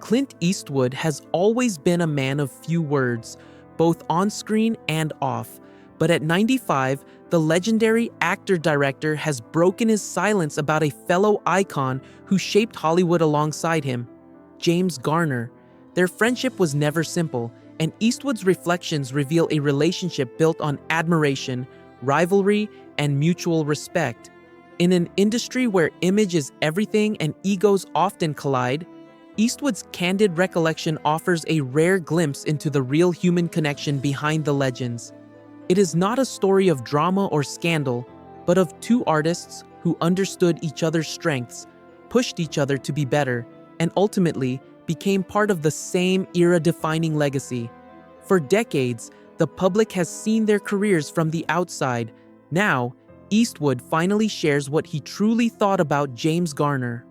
Clint Eastwood has always been a man of few words, both on screen and off. But at 95, the legendary actor-director has broken his silence about a fellow icon who shaped Hollywood alongside him, James Garner. Their friendship was never simple, and Eastwood's reflections reveal a relationship built on admiration, rivalry, and mutual respect. In an industry where image is everything and egos often collide, Eastwood's candid recollection offers a rare glimpse into the real human connection behind the legends. It is not a story of drama or scandal, but of two artists who understood each other's strengths, pushed each other to be better, and ultimately became part of the same era-defining legacy. For decades, the public has seen their careers from the outside. Now, Eastwood finally shares what he truly thought about James Garner.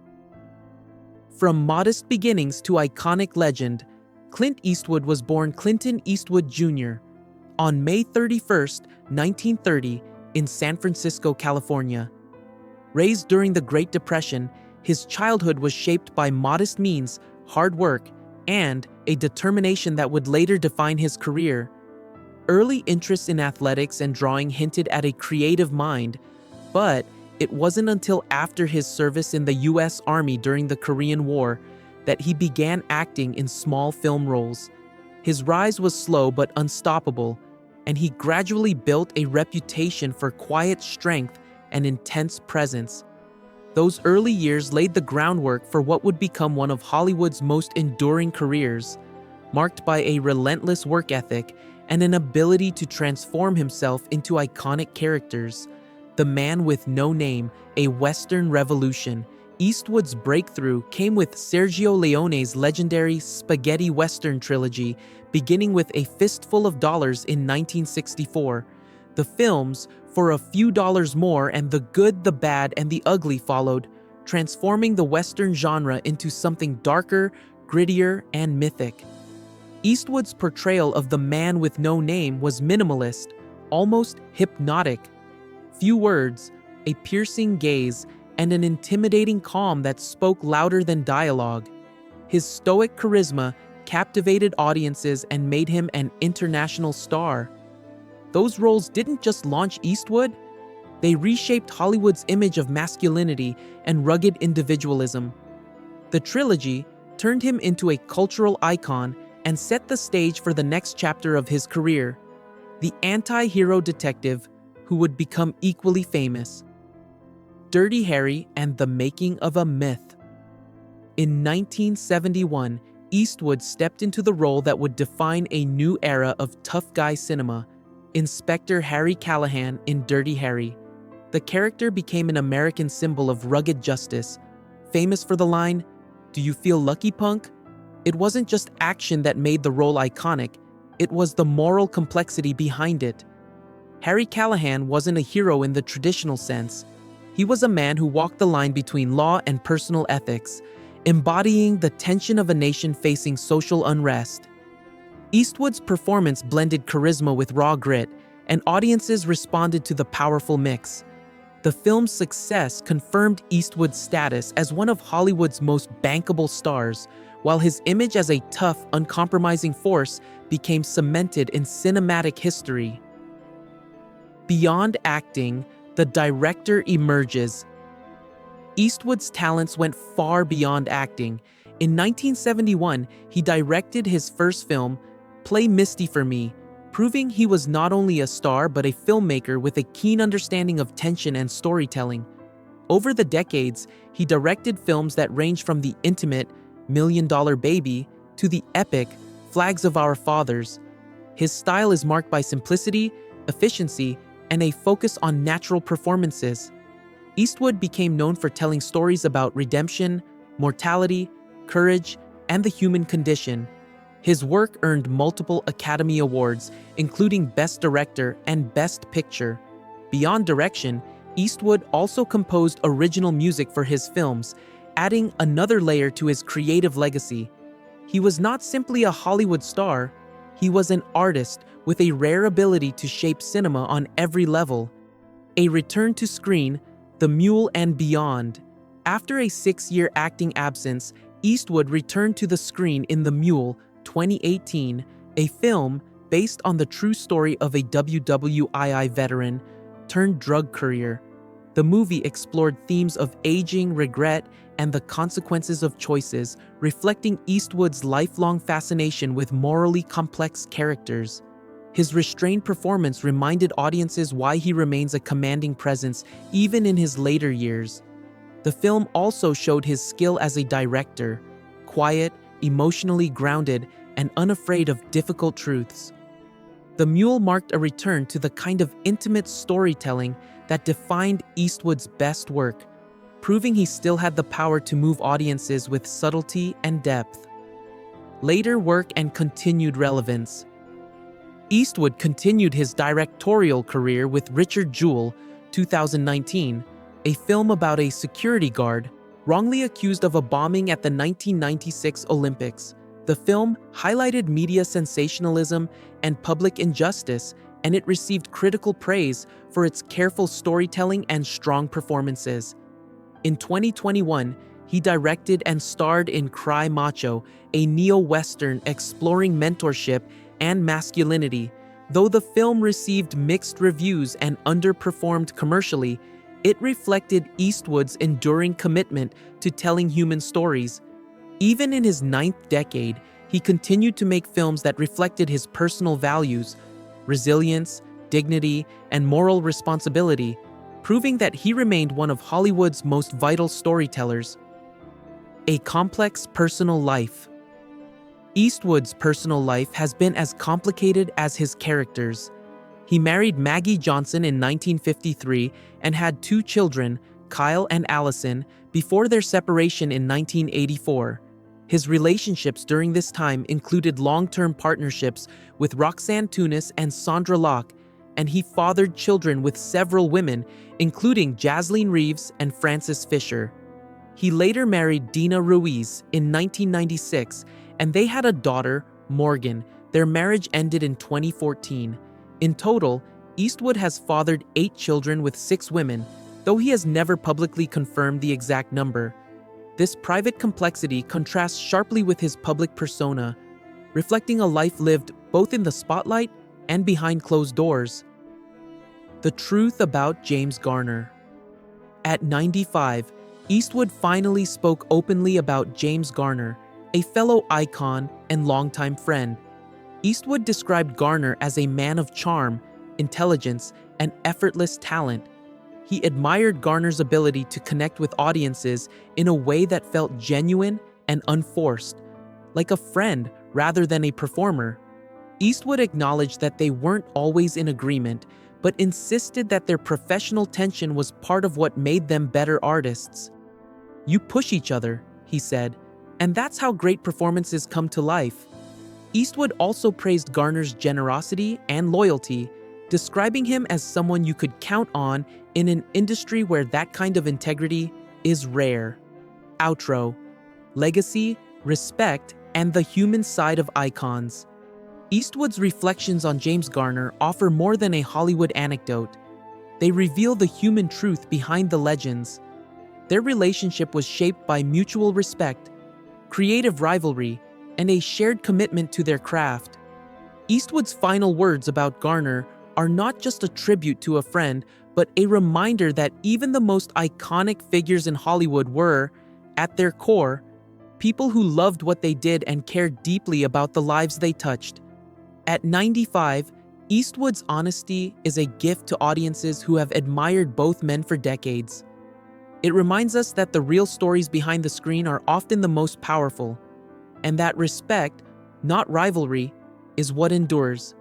From modest beginnings to iconic legend, Clint Eastwood was born Clinton Eastwood Jr. on May 31, 1930, in San Francisco, California. Raised during the Great Depression, his childhood was shaped by modest means, hard work, and a determination that would later define his career. Early interest in athletics and drawing hinted at a creative mind, but it wasn't until after his service in the U.S. Army during the Korean War that he began acting in small film roles. His rise was slow but unstoppable, and he gradually built a reputation for quiet strength and intense presence. Those early years laid the groundwork for what would become one of Hollywood's most enduring careers, marked by a relentless work ethic and an ability to transform himself into iconic characters. The Man with No Name, a Western Revolution. Eastwood's breakthrough came with Sergio Leone's legendary spaghetti Western trilogy, beginning with A Fistful of Dollars in 1964. The films, For a Few Dollars More and The Good, the Bad, and the Ugly followed, transforming the Western genre into something darker, grittier, and mythic. Eastwood's portrayal of the Man with No Name was minimalist, almost hypnotic. Few words, a piercing gaze, and an intimidating calm that spoke louder than dialogue. His stoic charisma captivated audiences and made him an international star. Those roles didn't just launch Eastwood, they reshaped Hollywood's image of masculinity and rugged individualism. The trilogy turned him into a cultural icon and set the stage for the next chapter of his career, the anti-hero detective who would become equally famous. Dirty Harry and the Making of a Myth. In 1971, Eastwood stepped into the role that would define a new era of tough guy cinema, Inspector Harry Callahan in Dirty Harry. The character became an American symbol of rugged justice, famous for the line, "Do you feel lucky, punk?" It wasn't just action that made the role iconic, it was the moral complexity behind it. Harry Callahan wasn't a hero in the traditional sense. He was a man who walked the line between law and personal ethics, embodying the tension of a nation facing social unrest. Eastwood's performance blended charisma with raw grit, and audiences responded to the powerful mix. The film's success confirmed Eastwood's status as one of Hollywood's most bankable stars, while his image as a tough, uncompromising force became cemented in cinematic history. Beyond acting, the director emerges. Eastwood's talents went far beyond acting. In 1971, he directed his first film, Play Misty for Me, proving he was not only a star but a filmmaker with a keen understanding of tension and storytelling. Over the decades, he directed films that ranged from the intimate Million Dollar Baby to the epic Flags of Our Fathers. His style is marked by simplicity, efficiency, and a focus on natural performances. Eastwood became known for telling stories about redemption, mortality, courage, and the human condition. His work earned multiple Academy Awards, including Best Director and Best Picture. Beyond direction, Eastwood also composed original music for his films, adding another layer to his creative legacy. He was not simply a Hollywood star, he was an artist with a rare ability to shape cinema on every level. A return to screen, The Mule and Beyond. After a 6-year acting absence, Eastwood returned to the screen in The Mule, 2018, a film based on the true story of a WWII veteran turned drug courier. The movie explored themes of aging, regret, and the consequences of choices, reflecting Eastwood's lifelong fascination with morally complex characters. His restrained performance reminded audiences why he remains a commanding presence even in his later years. The film also showed his skill as a director, quiet, emotionally grounded, and unafraid of difficult truths. The Mule marked a return to the kind of intimate storytelling that defined Eastwood's best work, proving he still had the power to move audiences with subtlety and depth. Later work and continued relevance. Eastwood continued his directorial career with Richard Jewell, 2019, a film about a security guard wrongly accused of a bombing at the 1996 Olympics. The film highlighted media sensationalism and public injustice, and it received critical praise for its careful storytelling and strong performances. In 2021, he directed and starred in Cry Macho, a neo-Western exploring mentorship and masculinity. Though the film received mixed reviews and underperformed commercially, it reflected Eastwood's enduring commitment to telling human stories. Even in his 9th decade, he continued to make films that reflected his personal values, resilience, dignity, and moral responsibility, proving that he remained one of Hollywood's most vital storytellers. A complex personal life. Eastwood's personal life has been as complicated as his characters. He married Maggie Johnson in 1953 and had 2 children, Kyle and Allison, before their separation in 1984. His relationships during this time included long-term partnerships with Roxanne Tunis and Sandra Locke, and he fathered children with several women, including Jasleen Reeves and Frances Fisher. He later married Dina Ruiz in 1996, and they had a daughter, Morgan. Their marriage ended in 2014. In total, Eastwood has fathered 8 children with 6 women, though he has never publicly confirmed the exact number. This private complexity contrasts sharply with his public persona, reflecting a life lived both in the spotlight and behind closed doors. The truth about James Garner. At 95, Eastwood finally spoke openly about James Garner, a fellow icon and longtime friend. Eastwood described Garner as a man of charm, intelligence, and effortless talent. He admired Garner's ability to connect with audiences in a way that felt genuine and unforced, like a friend rather than a performer. Eastwood acknowledged that they weren't always in agreement, but insisted that their professional tension was part of what made them better artists. "You push each other," he said, "and that's how great performances come to life." Eastwood also praised Garner's generosity and loyalty, describing him as someone you could count on in an industry where that kind of integrity is rare. Outro. Legacy, respect, and the human side of icons. Eastwood's reflections on James Garner offer more than a Hollywood anecdote. They reveal the human truth behind the legends. Their relationship was shaped by mutual respect, creative rivalry, and a shared commitment to their craft. Eastwood's final words about Garner are not just a tribute to a friend, but a reminder that even the most iconic figures in Hollywood were, at their core, people who loved what they did and cared deeply about the lives they touched. At 95, Eastwood's honesty is a gift to audiences who have admired both men for decades. It reminds us that the real stories behind the screen are often the most powerful, and that respect, not rivalry, is what endures.